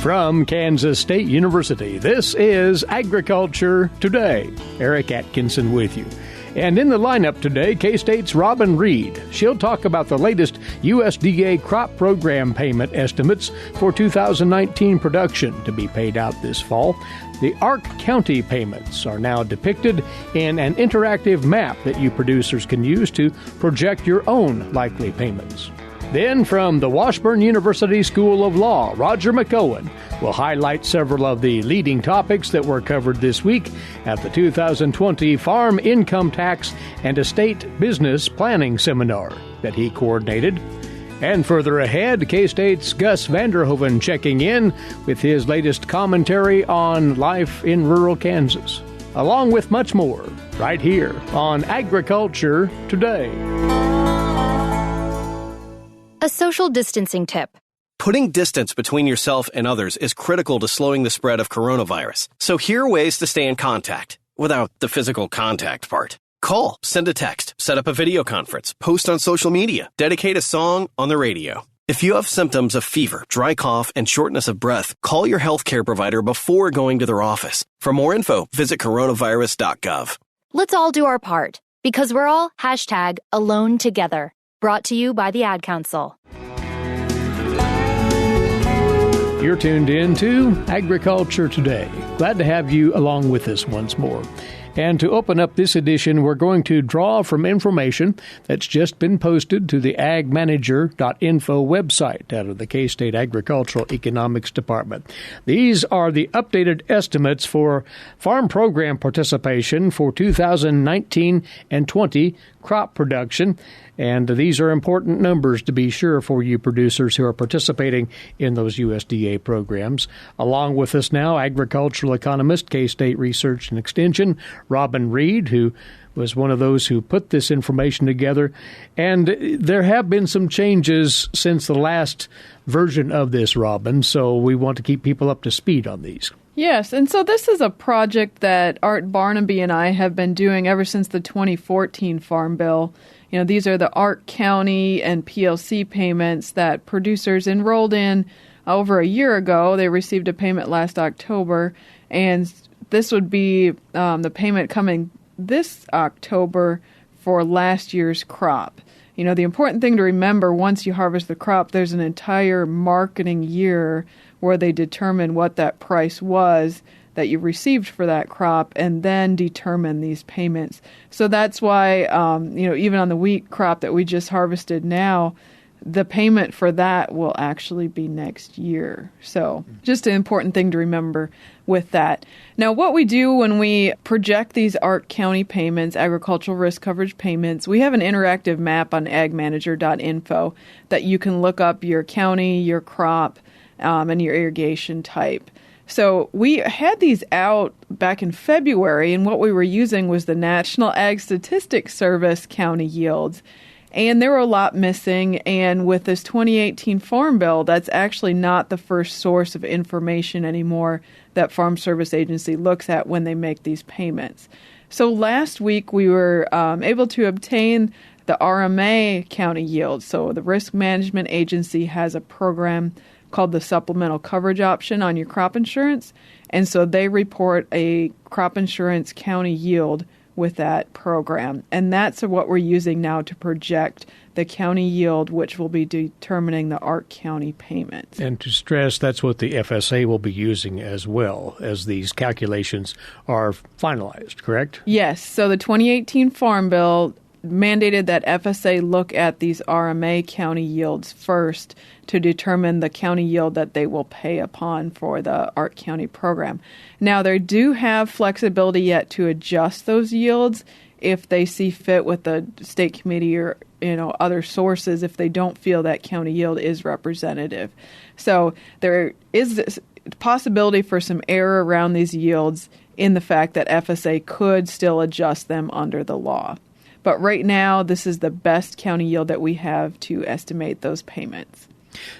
From Kansas State University, this is Agriculture Today. Eric Atkinson with you. And in the lineup today, K-State's Robin Reid. She'll talk about the latest USDA crop program payment estimates for 2019 production to be paid out this fall. The Ark County payments are now depicted in an interactive map that you producers can use to project your own likely payments. Then, from the Washburn University School of Law, Roger McEowen will highlight several of the leading topics that were covered this week at the 2020 Farm Income Tax and Estate Business Planning Seminar that he coordinated. And further ahead, K-State's Gus Vanderhoeven checking in with his latest commentary on life in rural Kansas, along with much more, right here on Agriculture Today. A social distancing tip. Putting distance between yourself and others is critical to slowing the spread of coronavirus. So here are ways to stay in contact without the physical contact part. Call, send a text, set up a video conference, post on social media, dedicate a song on the radio. If you have symptoms of fever, dry cough, and shortness of breath, call your healthcare provider before going to their office. For more info, visit coronavirus.gov. Let's all do our part, because we're all #AloneTogether. Brought to you by the Ad Council. You're tuned in to Agriculture Today. Glad to have you along with us once more. And to open up this edition, we're going to draw from information that's just been posted to the agmanager.info website out of the K-State Agricultural Economics Department. These are the updated estimates for farm program participation for 2019 and 20 crop production. And these are important numbers to be sure for you producers who are participating in those USDA programs. Along with us now, agricultural economist, K-State Research and Extension, Robin Reid, who was one of those who put this information together. And there have been some changes since the last version of this, Robin, so we want to keep people up to speed on these. Yes, and so this is a project that Art Barnaby and I have been doing ever since the 2014 Farm Bill. You know, these are the Ark County and PLC payments that producers enrolled in over a year ago. They received a payment last October, and this would be the payment coming this October for last year's crop. You know, the important thing to remember, once you harvest the crop, there's an entire marketing year where they determine what that price was that you received for that crop and then determine these payments. So that's why, even on the wheat crop that we just harvested now, the payment for that will actually be next year. So just an important thing to remember with that. Now, what we do when we project these Ark County payments, agricultural risk coverage payments, we have an interactive map on agmanager.info that you can look up your county, your crop, and your irrigation type. So we had these out back in February, and what we were using was the National Ag Statistics Service county yields. And there were a lot missing, and with this 2018 Farm Bill, that's actually not the first source of information anymore that Farm Service Agency looks at when they make these payments. So last week we were able to obtain the RMA county yield. So the Risk Management Agency has a program called the Supplemental Coverage Option on your crop insurance, and so they report a crop insurance county yield with that program. And that's what we're using now to project the county yield, which will be determining the Ark County payments. And to stress, that's what the FSA will be using as well as these calculations are finalized, correct? Yes. So the 2018 Farm Bill mandated that FSA look at these RMA county yields first to determine the county yield that they will pay upon for the Ark County program. Now, they do have flexibility yet to adjust those yields if they see fit with the state committee or other sources if they don't feel that county yield is representative. So there is this possibility for some error around these yields in the fact that FSA could still adjust them under the law. But right now, this is the best county yield that we have to estimate those payments.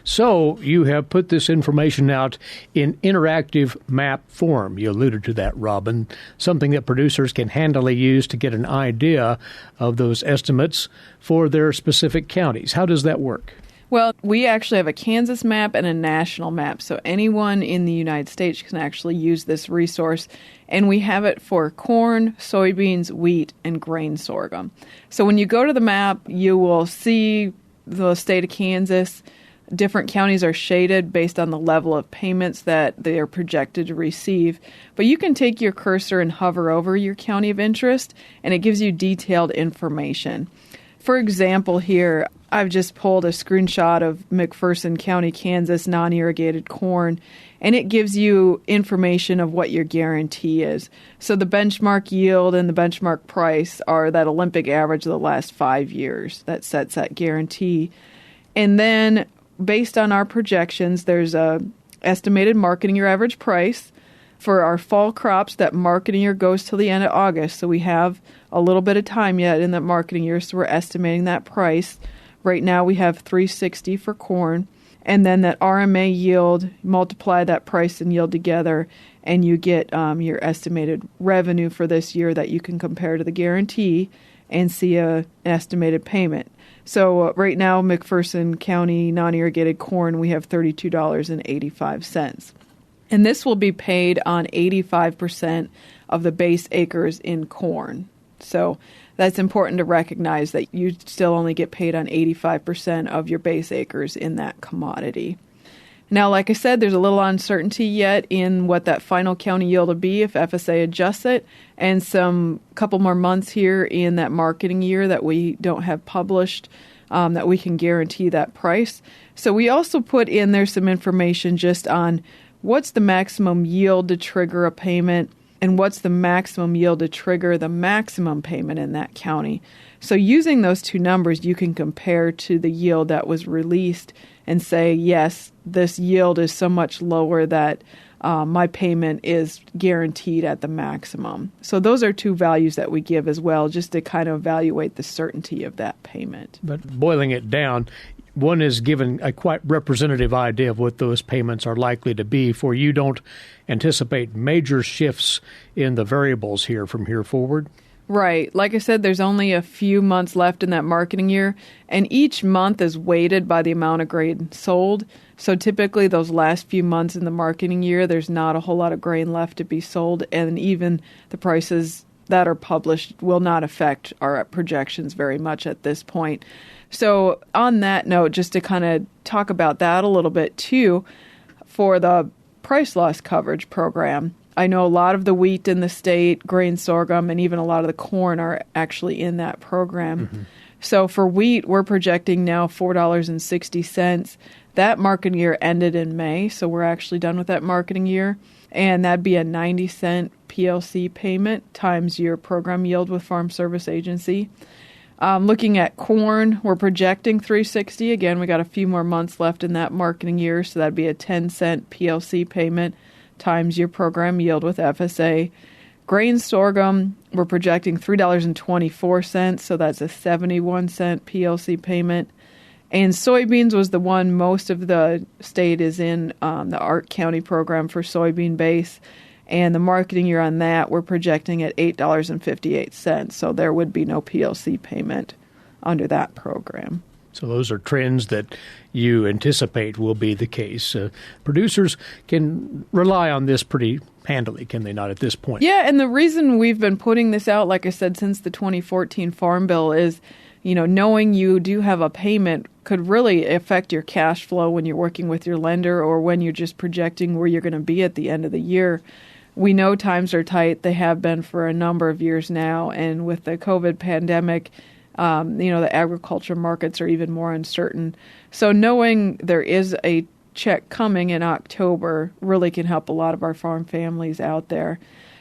So you have put this information out in interactive map form. You alluded to that, Robin, something that producers can handily use to get an idea of those estimates for their specific counties. How does that work? Well, we actually have a Kansas map and a national map, so anyone in the United States can actually use this resource, and we have it for corn, soybeans, wheat, and grain sorghum. So when you go to the map, you will see the state of Kansas. Different counties are shaded based on the level of payments that they are projected to receive, but you can take your cursor and hover over your county of interest, and it gives you detailed information. For example, here, I've just pulled a screenshot of McPherson County, Kansas, non-irrigated corn, and it gives you information of what your guarantee is. So the benchmark yield and the benchmark price are that Olympic average of the last 5 years that sets that guarantee. And then, based on our projections, there's a estimated marketing year average price. For our fall crops, that marketing year goes till the end of August, so we have a little bit of time yet in that marketing year, so we're estimating that price. Right now we have $3.60 for corn, and then that RMA yield, multiply that price and yield together, and you get your estimated revenue for this year that you can compare to the guarantee and see an estimated payment. So right now, McPherson County non-irrigated corn, we have $32.85. And this will be paid on 85% of the base acres in corn. So that's important to recognize that you still only get paid on 85% of your base acres in that commodity. Now, like I said, there's a little uncertainty yet in what that final county yield will be if FSA adjusts it, and some couple more months here in that marketing year that we don't have published that we can guarantee that price. So we also put in there some information just on what's the maximum yield to trigger a payment and what's the maximum yield to trigger the maximum payment in that county. So using those two numbers, you can compare to the yield that was released and say, yes, this yield is so much lower that my payment is guaranteed at the maximum. So those are two values that we give as well, just to kind of evaluate the certainty of that payment. But boiling it down, one is given a quite representative idea of what those payments are likely to be, for you don't anticipate major shifts in the variables here from here forward. Right. Like I said, there's only a few months left in that marketing year, and each month is weighted by the amount of grain sold. So typically those last few months in the marketing year, there's not a whole lot of grain left to be sold, and even the prices that are published will not affect our projections very much at this point. So on that note, just to kind of talk about that a little bit too, for the price loss coverage program, I know a lot of the wheat in the state, grain sorghum, and even a lot of the corn are actually in that program. Mm-hmm. So for wheat, we're projecting now $4.60. That marketing year ended in May, so we're actually done with that marketing year. And that'd be a 90-cent PLC payment times your program yield with Farm Service Agency. Looking at corn, we're projecting $3.60. Again, we got a few more months left in that marketing year, so that'd be a 10-cent PLC payment times your program yield with FSA. Grain sorghum, we're projecting $3.24, so that's a 71-cent PLC payment. And soybeans was the one most of the state is in the Ark County program for soybean base. And the marketing year on that, we're projecting at $8.58. So there would be no PLC payment under that program. So those are trends that you anticipate will be the case. Producers can rely on this pretty handily, can they not, at this point? Yeah, and the reason we've been putting this out, like I said, since the 2014 Farm Bill is, knowing you do have a payment could really affect your cash flow when you're working with your lender or when you're just projecting where you're going to be at the end of the year. We know times are tight. They have been for a number of years now. And with the COVID pandemic, the agriculture markets are even more uncertain. So knowing there is a check coming in October really can help a lot of our farm families out there.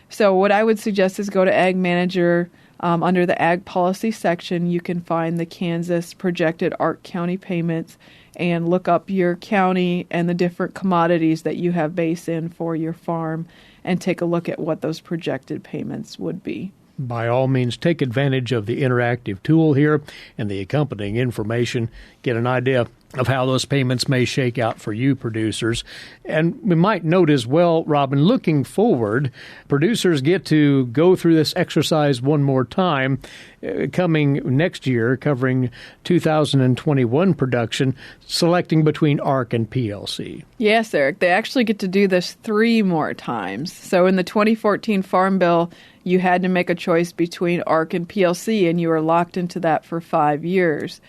So what I would suggest is go to Ag Manager. Under the Ag Policy section, you can find the Kansas projected Ark County payments and look up your county and the different commodities that you have base in for your farm and take a look at what those projected payments would be. By all means, take advantage of the interactive tool here and the accompanying information. Get an idea of how those payments may shake out for you producers. And we might note as well, Robin, looking forward, producers get to go through this exercise one more time coming next year, covering 2021 production, selecting between ARC and PLC. Yes, Eric. They actually get to do this 3 more times. So in the 2014 Farm Bill, you had to make a choice between ARC and PLC, and you were locked into that for 5 years.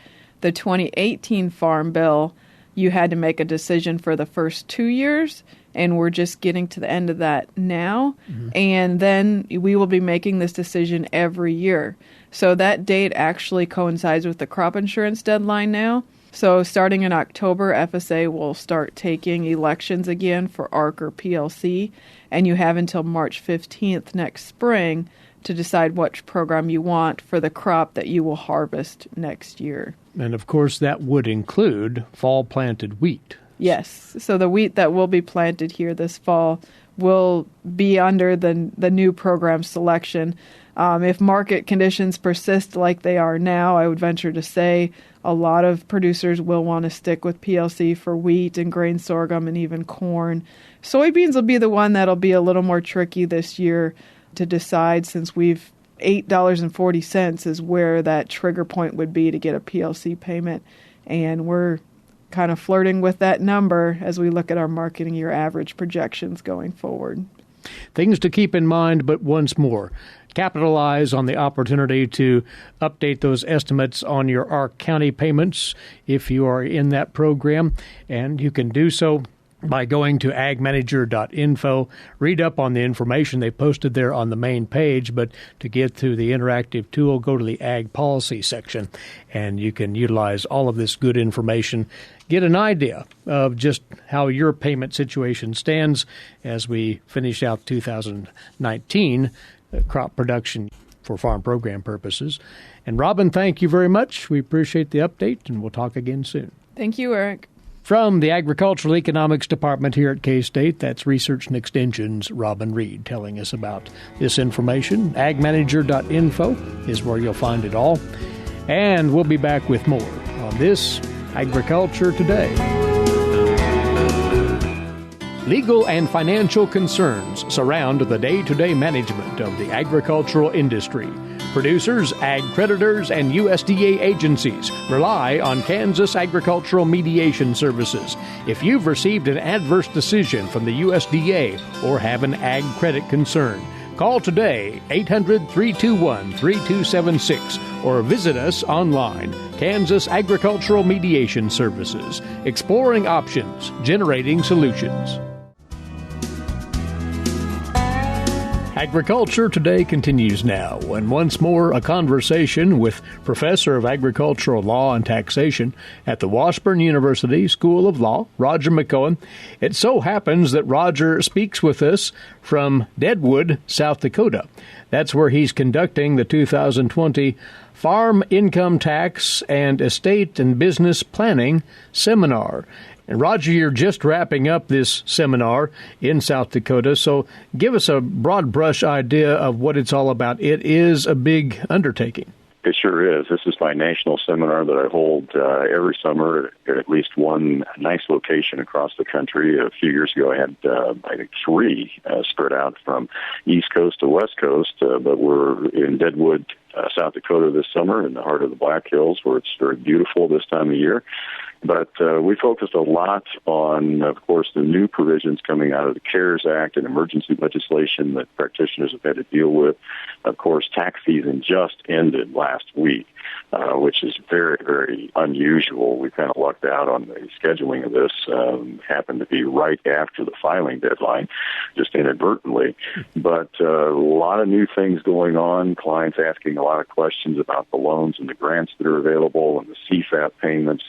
The 2018 Farm Bill, you had to make a decision for the first 2 years, and we're just getting to the end of that now. Mm-hmm. And then we will be making this decision every year. So that date actually coincides with the crop insurance deadline now. So starting in October, FSA will start taking elections again for ARC or PLC, and you have until March 15th next spring to decide which program you want for the crop that you will harvest next year. And, of course, that would include fall-planted wheat. Yes. So the wheat that will be planted here this fall will be under the new program selection. If market conditions persist like they are now, I would venture to say a lot of producers will want to stick with PLC for wheat and grain sorghum and even corn. Soybeans will be the one that'll be a little more tricky this year to decide, since we've $8.40 is where that trigger point would be to get a PLC payment. And we're kind of flirting with that number as we look at our marketing year average projections going forward. Things to keep in mind, but once more, capitalize on the opportunity to update those estimates on your ARC County payments if you are in that program, and you can do so by going to agmanager.info. Read up on the information they posted there on the main page, but to get to the interactive tool, go to the Ag Policy section, and you can utilize all of this good information. Get an idea of just how your payment situation stands as we finish out 2019 crop production for farm program purposes. And Robin, thank you very much. We appreciate the update, and we'll talk again soon. Thank you, Eric. From the Agricultural Economics Department here at K-State, that's Research and Extension's Robin Reid telling us about this information. Agmanager.info is where you'll find it all. And we'll be back with more on this Agriculture Today. Legal and financial concerns surround the day-to-day management of the agricultural industry. Producers, ag creditors, and USDA agencies rely on Kansas Agricultural Mediation Services. If you've received an adverse decision from the USDA or have an ag credit concern, call today 800-321-3276 or visit us online. Kansas Agricultural Mediation Services, exploring options, generating solutions. Agriculture Today continues now, and once more a conversation with Professor of Agricultural Law and Taxation at the Washburn University School of Law, Roger McEowen. It so happens that Roger speaks with us from Deadwood, South Dakota. That's where he's conducting the 2020 Farm Income Tax and Estate and Business Planning Seminar. And Roger, you're just wrapping up this seminar in South Dakota, so give us a broad brush idea of what it's all about. It is a big undertaking. It sure is. This is my national seminar that I hold every summer at least one nice location across the country. A few years ago, I had, I think, 3 spread out from East Coast to West Coast, but we're in Deadwood, South Dakota this summer in the heart of the Black Hills, where it's very beautiful this time of year. But we focused a lot on, of course, the new provisions coming out of the CARES Act and emergency legislation that practitioners have had to deal with. Of course, tax season just ended last week, which is very, very unusual. We kind of lucked out on the scheduling of this. Happened to be right after the filing deadline, just inadvertently. But a lot of new things going on, clients asking a lot of questions about the loans and the grants that are available and the CFAP payments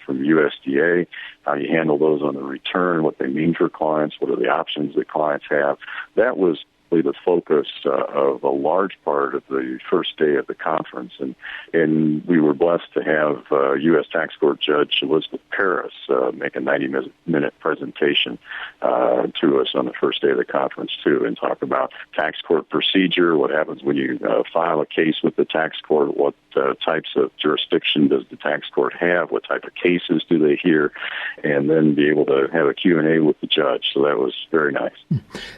from USDA, how you handle those on the return, what they mean for clients, what are the options that clients have. That was the focus of a large part of the first day of the conference. And we were blessed to have U.S. Tax Court Judge Elizabeth Paris make a 90-minute presentation to us on the first day of the conference, too, and talk about tax court procedure, what happens when you file a case with the tax court, what types of jurisdiction does the tax court have, what type of cases do they hear, and then be able to have a Q&A with the judge. So that was very nice.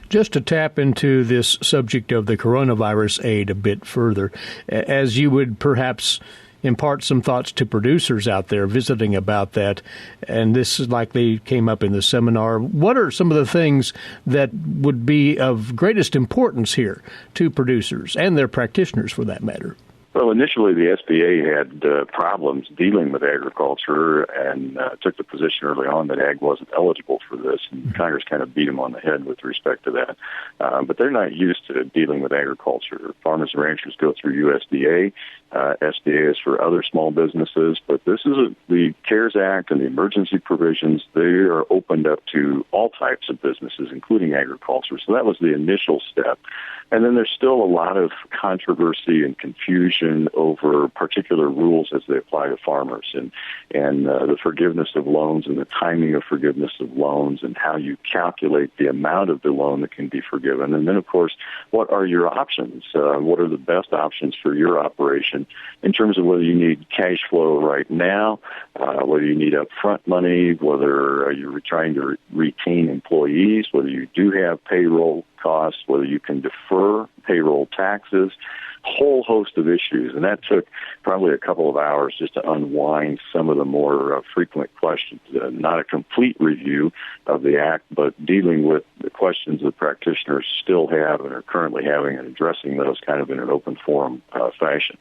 Just to tap into this subject of the coronavirus aid a bit further, as you would perhaps impart some thoughts to producers out there visiting about that, and this likely came up in the seminar, what are some of the things that would be of greatest importance here to producers and their practitioners for that matter? Well, initially the SBA had problems dealing with agriculture and took the position early on that ag wasn't eligible for this, and Congress kind of beat them on the head with respect to that. But they're not used to dealing with agriculture. Farmers and ranchers go through USDA. SBA is for other small businesses, but this is the CARES Act and the emergency provisions. They are opened up to all types of businesses, including agriculture. So that was the initial step. And then there's still a lot of controversy and confusion over particular rules as they apply to farmers, and the forgiveness of loans and the timing of forgiveness of loans and how you calculate the amount of the loan that can be forgiven. And then, of course, what are your options? What are the best options for your operation in terms of whether you need cash flow right now, whether you need upfront money, whether you're trying to retain employees, whether you do have payroll costs, whether you can defer payroll taxes, whole host of issues. And that took probably a couple of hours just to unwind some of the more frequent questions. Not a complete review of the Act, but dealing with the questions that practitioners still have and are currently having and addressing those kind of in an open forum fashion.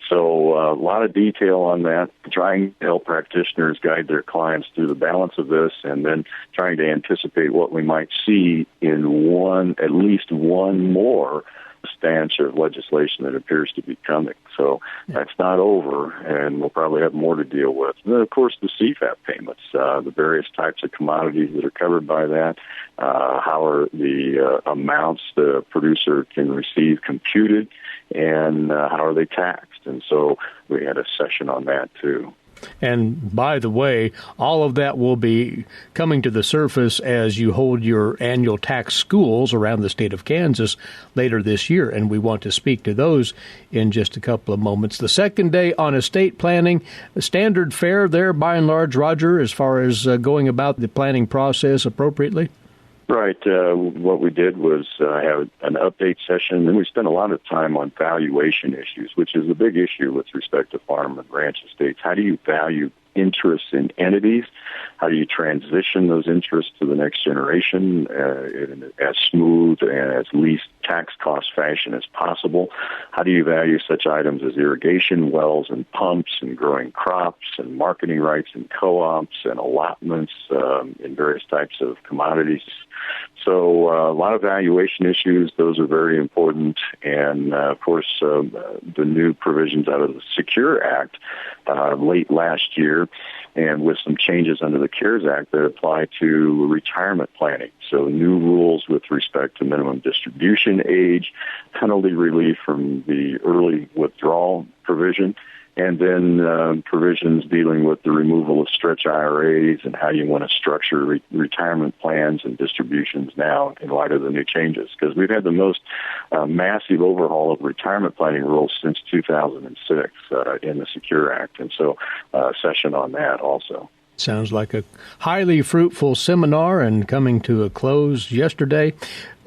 So a lot of detail on that, trying to help practitioners guide their clients through the balance of this, and then trying to anticipate what we might see in at least one more stanch of legislation that appears to be coming. So that's not over, and we'll probably have more to deal with. And then, of course, the CFAP payments, the various types of commodities that are covered by that, how are the amounts the producer can receive computed, and how are they taxed. And so we had a session on that, too. And by the way, all of that will be coming to the surface as you hold your annual tax schools around the state of Kansas later this year, and we want to speak to those in just a couple of moments. The second day on estate planning, standard fare there by and large, Roger, as far as going about the planning process appropriately? Right. What we did was have an update session, and we spent a lot of time on valuation issues, which is a big issue with respect to farm and ranch estates. How do you value interests in entities? How do you transition those interests to the next generation in as smooth and as least tax cost fashion as possible? How do you value such items as irrigation wells and pumps and growing crops and marketing rights and co-ops and allotments in various types of commodities? So a lot of valuation issues, those are very important. And, of course, the new provisions out of the Secure Act late last year, and with some changes under the CARES Act that apply to retirement planning. So new rules with respect to minimum distribution age, penalty relief from the early withdrawal provision, and then provisions dealing with the removal of stretch IRAs and how you want to structure retirement plans and distributions now in light of the new changes. Because we've had the most massive overhaul of retirement planning rules since 2006 in the Secure Act. And so a session on that also. Sounds like a highly fruitful seminar and coming to a close yesterday.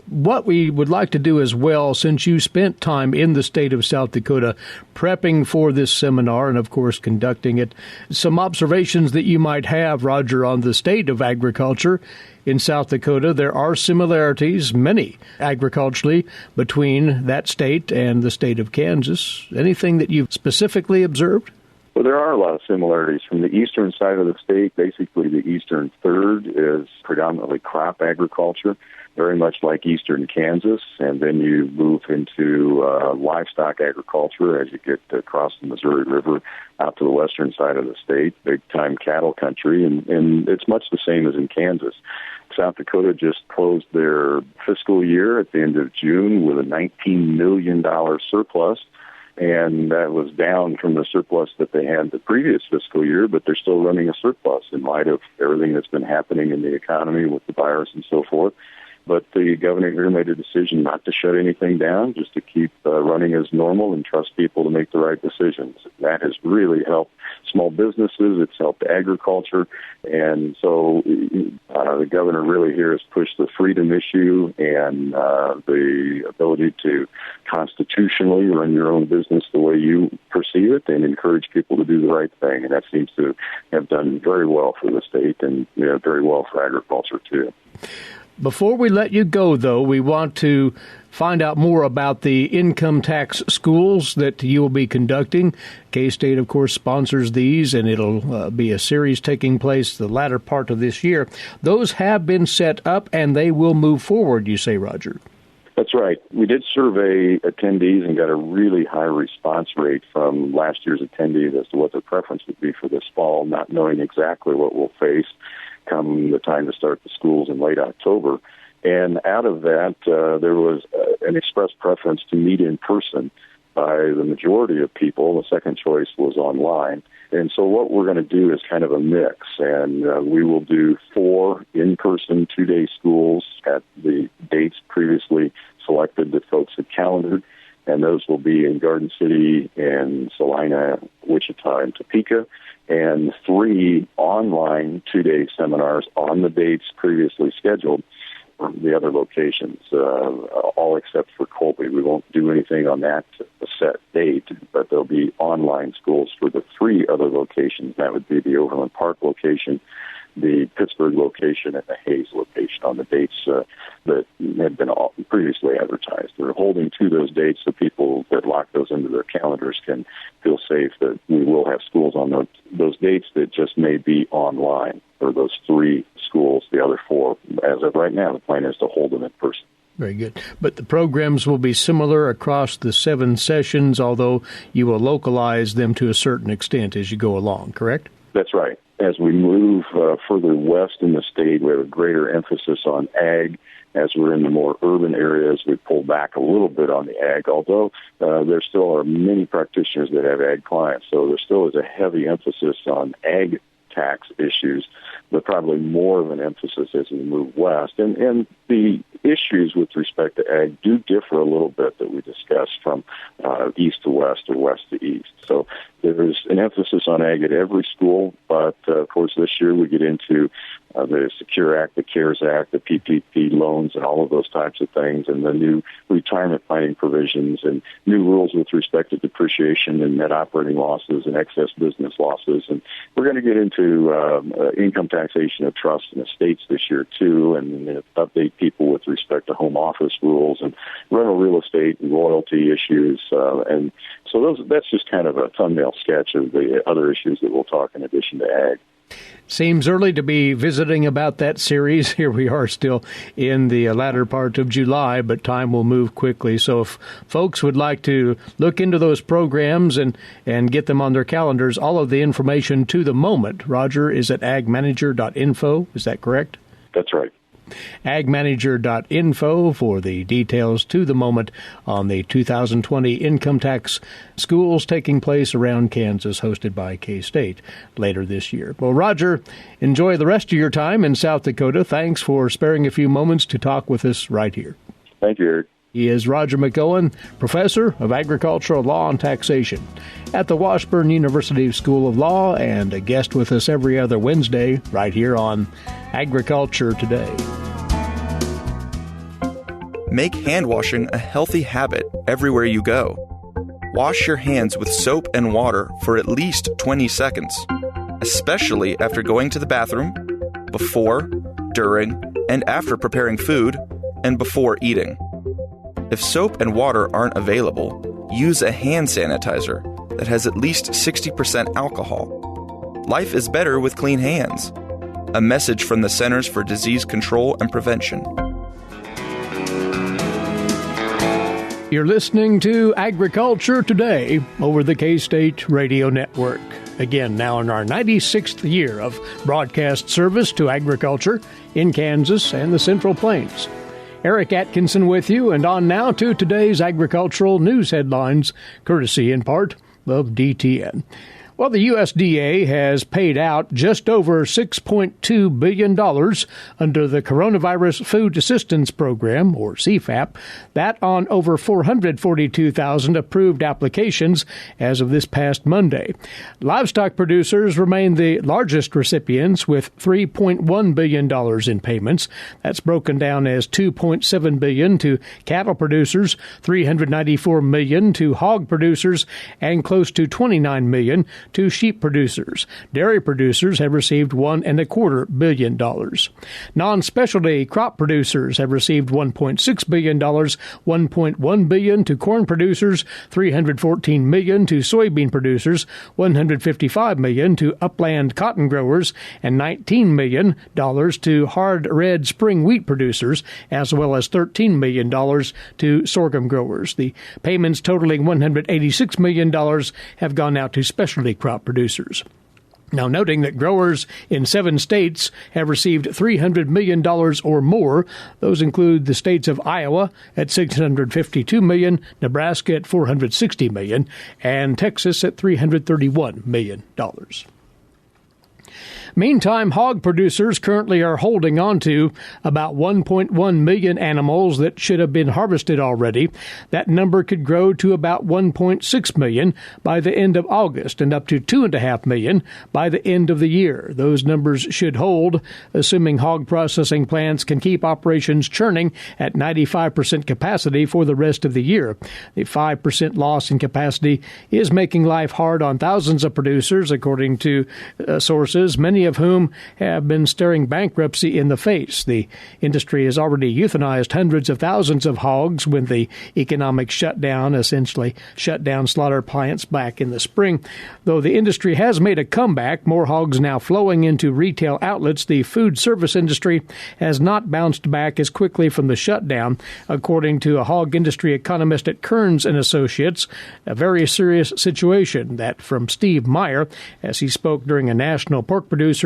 What we would like to do as well, since you spent time in the state of South Dakota prepping for this seminar and, of course, conducting it, some observations that you might have, Roger, on the state of agriculture in South Dakota. There are similarities, many, agriculturally, between that state and the state of Kansas. Anything that you've specifically observed? Well, there are a lot of similarities. From the eastern side of the state, basically the eastern third is predominantly crop agriculture, very much like eastern Kansas, and then you move into livestock agriculture as you get across the Missouri River out to the western side of the state, big-time cattle country, and it's much the same as in Kansas. South Dakota just closed their fiscal year at the end of June with a $19 million surplus, and that was down from the surplus that they had the previous fiscal year, but they're still running a surplus in light of everything that's been happening in the economy with the virus and so forth. But the governor here made a decision not to shut anything down, just to keep running as normal and trust people to make the right decisions. That has really helped small businesses. It's helped agriculture. And so the governor really here has pushed the freedom issue and the ability to constitutionally run your own business the way you perceive it and encourage people to do the right thing. And that seems to have done very well for the state and very well for agriculture, too. Before we let you go, though, we want to find out more about the income tax schools that you will be conducting. K-State, of course, sponsors these, and it'll be a series taking place the latter part of this year. Those have been set up, and they will move forward, you say, Roger. That's right. We did survey attendees and got a really high response rate from last year's attendees as to what their preference would be for this fall, not knowing exactly what we'll face come the time to start the schools in late October. And out of that, there was an express preference to meet in person by the majority of people. The second choice was online. And so what we're going to do is kind of a mix, and we will do 4 in-person 2-day schools at the dates previously selected that folks had calendared, and those will be in Garden City and Salina, Wichita, and Topeka, and 3 online 2-day seminars on the dates previously scheduled from the other locations, all except for Colby. We won't do anything on that set date, but there'll be online schools for the 3 other locations. That would be the Overland Park location, the Pittsburgh location, and the Hayes location on the dates that had been previously advertised. They're holding to those dates so people that lock those into their calendars can feel safe that we will have schools on those dates that just may be online for those 3 schools. The other 4, as of right now, the plan is to hold them in person. Very good. But the programs will be similar across the 7 sessions, although you will localize them to a certain extent as you go along, correct? That's right. As we move further west in the state, we have a greater emphasis on ag. As we're in the more urban areas, we pull back a little bit on the ag, although there still are many practitioners that have ag clients. So there still is a heavy emphasis on ag tax issues, but probably more of an emphasis as we move west. And the issues with respect to ag do differ a little bit that we discussed from east to west or west to east. So there's an emphasis on ag at every school, but of course this year we get into the Secure Act, the CARES Act, the PPP loans, and all of those types of things, and the new retirement planning provisions and new rules with respect to depreciation and net operating losses and excess business losses. And we're going to get into income taxation of trusts and estates this year, too, and update people with respect to home office rules and rental real estate and royalty issues. And so that's just kind of a thumbnail sketch of the other issues that we'll talk in addition to ag. Seems early to be visiting about that series. Here we are still in the latter part of July, but time will move quickly. So if folks would like to look into those programs and get them on their calendars, all of the information to the moment, Roger, is at agmanager.info. Is that correct? That's right. agmanager.info for the details to the moment on the 2020 income tax schools taking place around Kansas, hosted by K-State later this year. Well, Roger, enjoy the rest of your time in South Dakota. Thanks for sparing a few moments to talk with us right here. Thank you, Eric. He is Roger McEowen, Professor of Agricultural Law and Taxation at the Washburn University School of Law, and a guest with us every other Wednesday right here on Agriculture Today. Make hand washing a healthy habit everywhere you go. Wash your hands with soap and water for at least 20 seconds, especially after going to the bathroom, before, during, and after preparing food, and before eating. If soap and water aren't available, use a hand sanitizer that has at least 60% alcohol. Life is better with clean hands. A message from the Centers for Disease Control and Prevention. You're listening to Agriculture Today over the K-State Radio Network. Again, now in our 96th year of broadcast service to agriculture in Kansas and the Central Plains. Eric Atkinson with you, and on now to today's agricultural news headlines, courtesy in part of DTN. Well, the USDA has paid out just over $6.2 billion under the Coronavirus Food Assistance Program, or CFAP, that on over 442,000 approved applications as of this past Monday. Livestock producers remain the largest recipients with $3.1 billion in payments. That's broken down as $2.7 billion to cattle producers, $394 million to hog producers, and close to $29 million to sheep producers. Dairy producers have received $1.25 billion. Non-specialty crop producers have received $1.6 billion, $1.1 billion to corn producers, $314 million to soybean producers, $155 million to upland cotton growers, and $19 million to hard red spring wheat producers, as well as $13 million to sorghum growers. The payments totaling $186 million have gone out to specialty crop producers. Now, noting that growers in 7 states have received $300 million or more. Those include the states of Iowa at $652 million, Nebraska at $460 million, and Texas at $331 million. Meantime, hog producers currently are holding on to about 1.1 million animals that should have been harvested already. That number could grow to about 1.6 million by the end of August and up to 2.5 million by the end of the year. Those numbers should hold, assuming hog processing plants can keep operations churning at 95% capacity for the rest of the year. The 5% loss in capacity is making life hard on thousands of producers, according to sources, many of whom have been staring bankruptcy in the face. The industry has already euthanized hundreds of thousands of hogs when the economic shutdown essentially shut down slaughter plants back in the spring. Though the industry has made a comeback, more hogs now flowing into retail outlets, the food service industry has not bounced back as quickly from the shutdown, according to a hog industry economist at Kearns & Associates. A very serious situation. That from Steve Meyer as he spoke during a national pork producers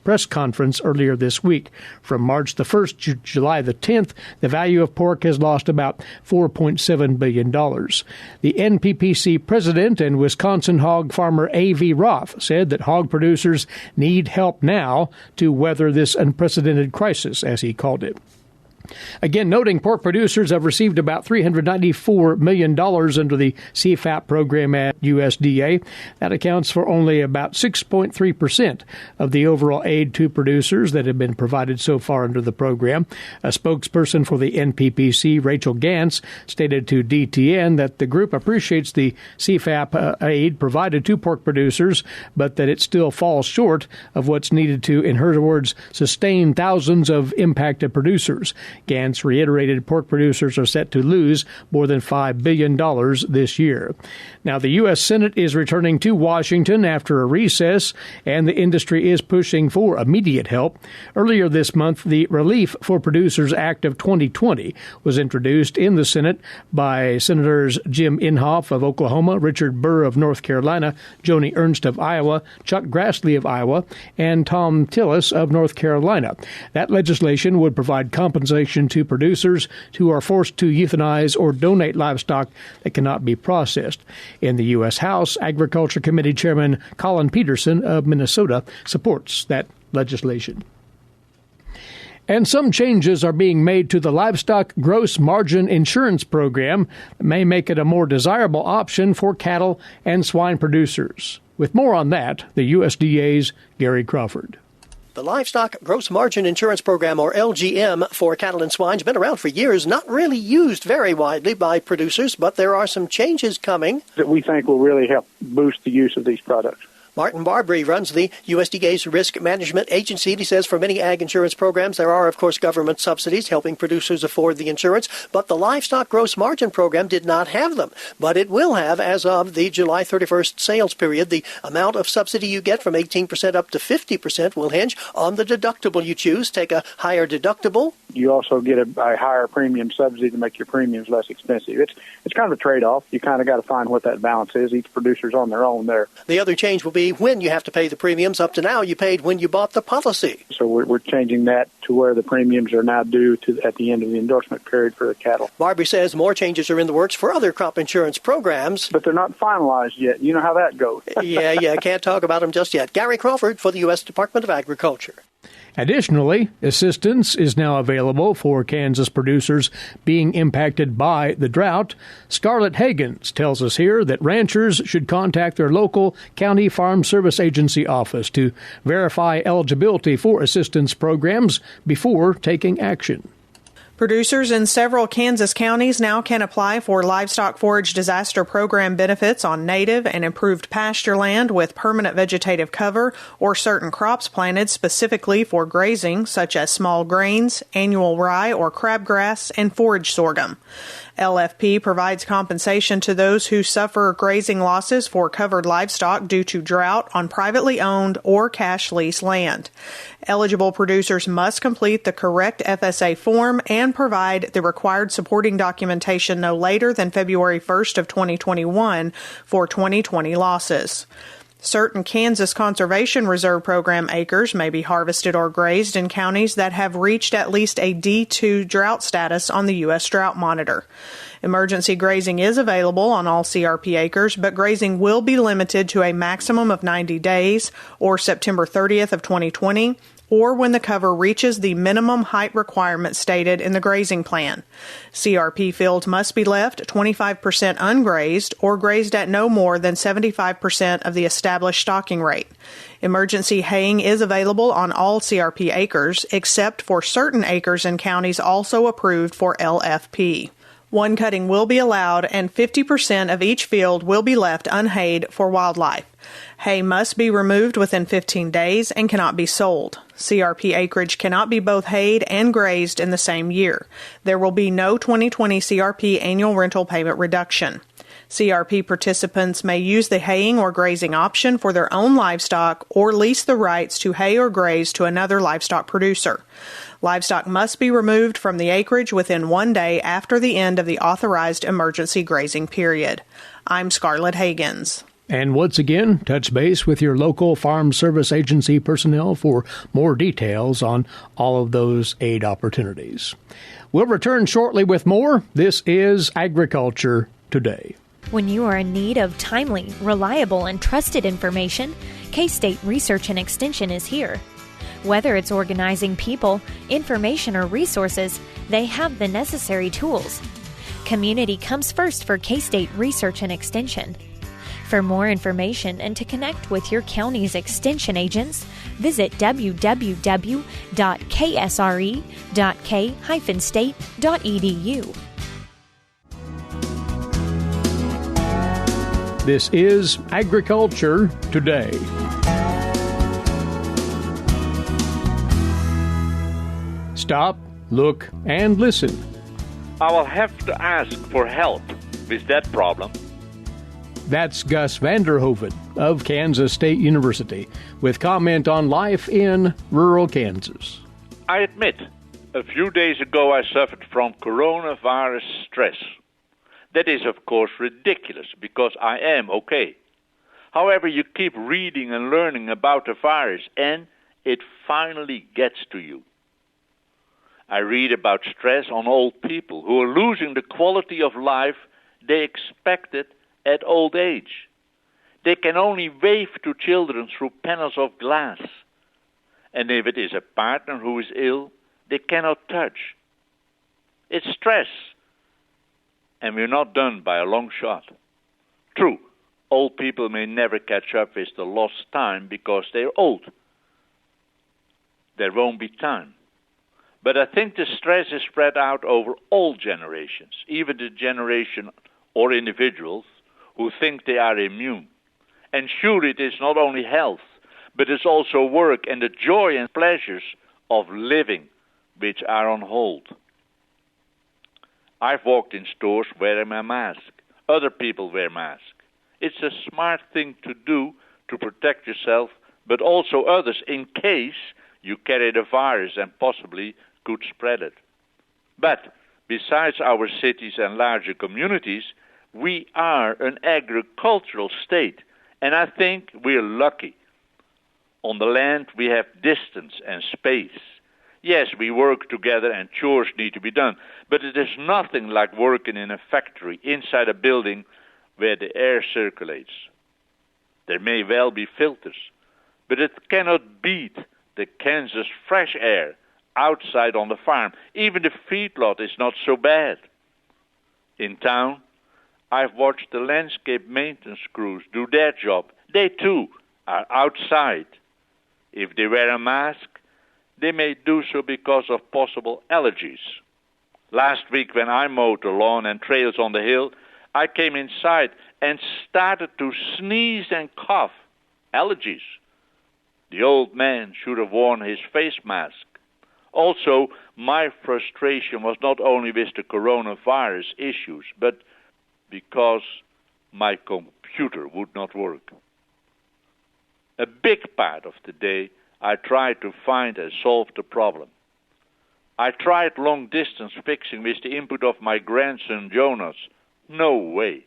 press conference earlier this week. From March the 1st to July the 10th, the value of pork has lost about $4.7 billion. The NPPC president and Wisconsin hog farmer A.V. Roth said that hog producers need help now to weather this unprecedented crisis, as he called it. Again, noting pork producers have received about $394 million under the CFAP program at USDA. That accounts for only about 6.3% of the overall aid to producers that have been provided so far under the program. A spokesperson for the NPPC, Rachel Gantz, stated to DTN that the group appreciates the CFAP aid provided to pork producers, but that it still falls short of what's needed to, in her words, sustain thousands of impacted producers. Gantz reiterated pork producers are set to lose more than $5 billion this year. Now, the U.S. Senate is returning to Washington after a recess, and the industry is pushing for immediate help. Earlier this month, the Relief for Producers Act of 2020 was introduced in the Senate by Senators Jim Inhofe of Oklahoma, Richard Burr of North Carolina, Joni Ernst of Iowa, Chuck Grassley of Iowa, and Tom Tillis of North Carolina. That legislation would provide compensation to producers who are forced to euthanize or donate livestock that cannot be processed. In the U.S. House, Agriculture Committee Chairman Colin Peterson of Minnesota supports that legislation. And some changes are being made to the livestock gross margin insurance program that may make it a more desirable option for cattle and swine producers. With more on that, the USDA's Gary Crawford. The Livestock Gross Margin Insurance Program, or LGM, for cattle and swine has been around for years, not really used very widely by producers, but there are some changes coming that we think will really help boost the use of these products. Martin Barbary runs the USDA's Risk Management Agency. He says for many ag insurance programs, there are, of course, government subsidies helping producers afford the insurance, but the Livestock Gross Margin Program did not have them. But it will have as of the July 31st sales period. The amount of subsidy you get from 18% up to 50% will hinge on the deductible you choose. Take a higher deductible, you also get a higher premium subsidy to make your premiums less expensive. It's kind of a trade-off. You kind of got to find what that balance is. Each producer's on their own there. The other change will be when you have to pay the premiums. Up to now, you paid when you bought the policy. So we're changing that to where the premiums are now due at the end of the endorsement period for the cattle. Barbie says more changes are in the works for other crop insurance programs. But they're not finalized yet. You know how that goes. Yeah, can't talk about them just yet. Gary Crawford for the U.S. Department of Agriculture. Additionally, assistance is now available for Kansas producers being impacted by the drought. Scarlett Hagens tells us here that ranchers should contact their local county farm service agency office to verify eligibility for assistance programs before taking action. Producers in several Kansas counties now can apply for livestock forage disaster program benefits on native and improved pasture land with permanent vegetative cover or certain crops planted specifically for grazing, such as small grains, annual rye or crabgrass, and forage sorghum. LFP provides compensation to those who suffer grazing losses for covered livestock due to drought on privately owned or cash lease land. Eligible producers must complete the correct FSA form and provide the required supporting documentation no later than February 1st of 2021 for 2020 losses. Certain Kansas Conservation Reserve Program acres may be harvested or grazed in counties that have reached at least a D2 drought status on the U.S. Drought Monitor. Emergency grazing is available on all CRP acres, but grazing will be limited to a maximum of 90 days or September 30th of 2020, or when the cover reaches the minimum height requirement stated in the grazing plan. CRP fields must be left 25% ungrazed or grazed at no more than 75% of the established stocking rate. Emergency haying is available on all CRP acres, except for certain acres in counties also approved for LFP. One cutting will be allowed, and 50% of each field will be left unhayed for wildlife. Hay must be removed within 15 days and cannot be sold. CRP acreage cannot be both hayed and grazed in the same year. There will be no 2020 CRP annual rental payment reduction. CRP participants may use the haying or grazing option for their own livestock or lease the rights to hay or graze to another livestock producer. Livestock must be removed from the acreage within 1 day after the end of the authorized emergency grazing period. I'm Scarlett Hagens. And once again, touch base with your local Farm Service Agency personnel for more details on all of those aid opportunities. We'll return shortly with more. This is Agriculture Today. When you are in need of timely, reliable, and trusted information, K-State Research and Extension is here. Whether it's organizing people, information, or resources, they have the necessary tools. Community comes first for K-State Research and Extension. For more information and to connect with your county's extension agents, visit www.ksre.k-state.edu. This is Agriculture Today. Stop, look, and listen. I will have to ask for help with that problem. That's Gus Vanderhoeven of Kansas State University with comment on life in rural Kansas. I admit, a few days ago I suffered from coronavirus stress. That is, of course, ridiculous because I am okay. However, you keep reading and learning about the virus and it finally gets to you. I read about stress on old people who are losing the quality of life they expected at old age. They can only wave to children through panels of glass. And if it is a partner who is ill, they cannot touch. It's stress. And we're not done by a long shot. True, old people may never catch up with the lost time because they're old. There won't be time. But I think the stress is spread out over all generations, even the generation or individuals who think they are immune. And sure, it is not only health, but it's also work and the joy and pleasures of living which are on hold. I've walked in stores wearing my mask. Other people wear masks. It's a smart thing to do to protect yourself, but also others in case you carry the virus and possibly could spread it. But besides our cities and larger communities, we are an agricultural state, and I think we're lucky. On the land, we have distance and space. Yes, we work together and chores need to be done, but it is nothing like working in a factory inside a building where the air circulates. There may well be filters, but it cannot beat the Kansas fresh air outside on the farm. Even the feedlot is not so bad. In town, I've watched the landscape maintenance crews do their job. They too are outside. If they wear a mask, they may do so because of possible allergies. Last week when I mowed the lawn and trails on the hill, I came inside and started to sneeze and cough. Allergies. The old man should have worn his face mask. Also, my frustration was not only with the coronavirus issues, but because my computer would not work. A big part of the day, I tried to find and solve the problem. I tried long-distance fixing with the input of my grandson Jonas. No way.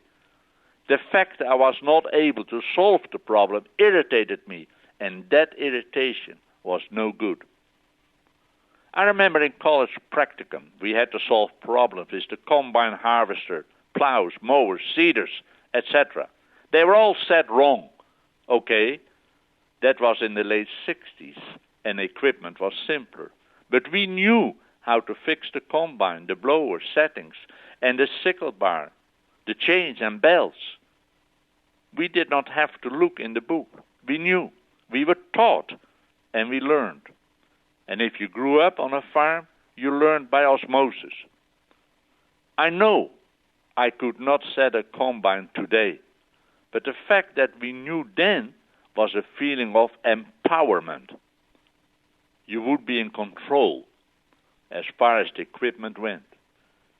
The fact I was not able to solve the problem irritated me, and that irritation was no good. I remember in college practicum, we had to solve problems with the combine harvester, plows, mowers, seeders, etc. They were all set wrong. Okay, that was in the late 60s, and equipment was simpler. But we knew how to fix the combine, the blower settings, and the sickle bar, the chains and belts. We did not have to look in the book. We knew. We were taught, and we learned. And if you grew up on a farm, you learned by osmosis. I know I could not set a combine today, but the fact that we knew then was a feeling of empowerment. You would be in control as far as the equipment went.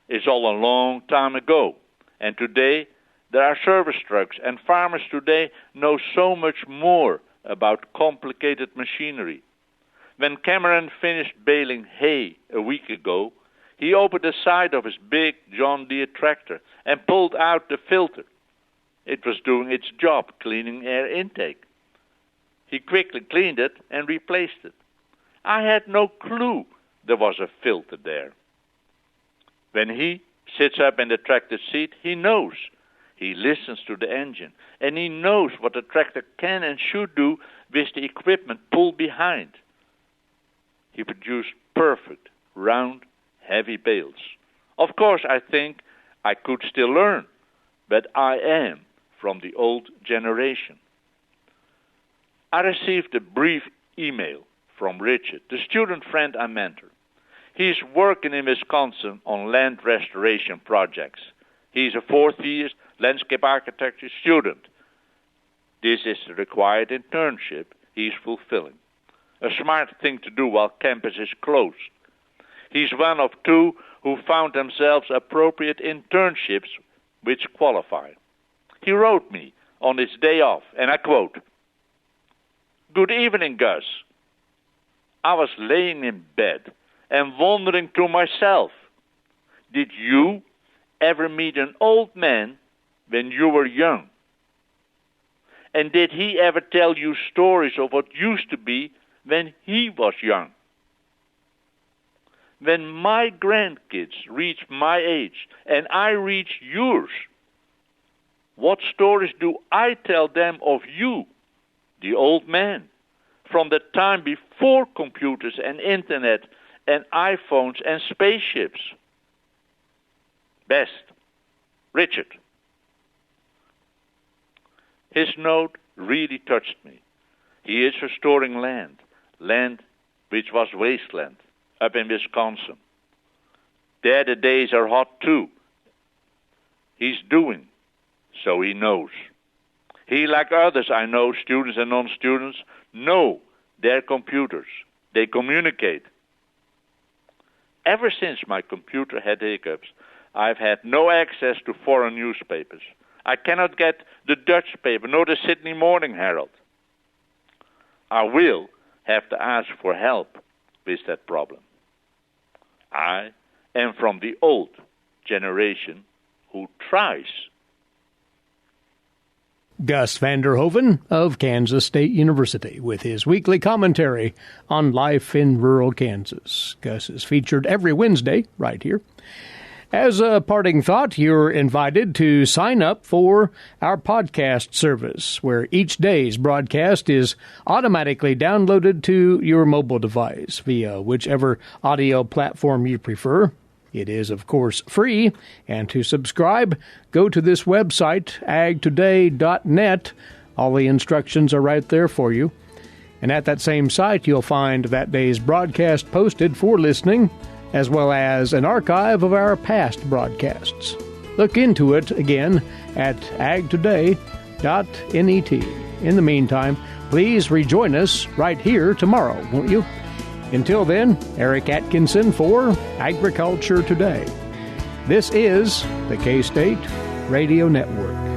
It's all a long time ago, and today there are service trucks, and farmers today know so much more about complicated machinery. When Cameron finished baling hay a week ago, he opened the side of his big John Deere tractor and pulled out the filter. It was doing its job, cleaning air intake. He quickly cleaned it and replaced it. I had no clue there was a filter there. When he sits up in the tractor seat, he knows. He listens to the engine, and he knows what the tractor can and should do with the equipment pulled behind. He produced perfect, round, heavy bales. Of course, I think I could still learn, but I am from the old generation. I received a brief email from Richard, the student friend I mentor. He's working in Wisconsin on land restoration projects. He's a fourth-year landscape architecture student. This is the required internship he's fulfilling. A smart thing to do while campus is closed. He's one of two who found themselves appropriate internships which qualify. He wrote me on his day off, and I quote, "Good evening, Gus. I was laying in bed and wondering to myself, did you ever meet an old man when you were young? And did he ever tell you stories of what used to be when he was young? When my grandkids reach my age and I reach yours, what stories do I tell them of you, the old man, from the time before computers and internet and iPhones and spaceships? Best, Richard." His note really touched me. He is restoring land which was wasteland up in Wisconsin. There the days are hot too. He's doing, so he knows. He, like others I know, students and non-students, know their computers. They communicate. Ever since my computer had hiccups, I've had no access to foreign newspapers. I cannot get the Dutch paper, nor the Sydney Morning Herald. I will have to ask for help with that problem. I am from the old generation who tries. Gus Vander Hoeven of Kansas State University with his weekly commentary on life in rural Kansas. Gus is featured every Wednesday right here. As a parting thought, you're invited to sign up for our podcast service, where each day's broadcast is automatically downloaded to your mobile device via whichever audio platform you prefer. It is, of course, free, and to subscribe, go to this website, agtoday.net. All the instructions are right there for you. And at that same site, you'll find that day's broadcast posted for listening, as well as an archive of our past broadcasts. Look into it again at agtoday.net. In the meantime, please rejoin us right here tomorrow, won't you? Until then, Eric Atkinson for Agriculture Today. This is the K-State Radio Network.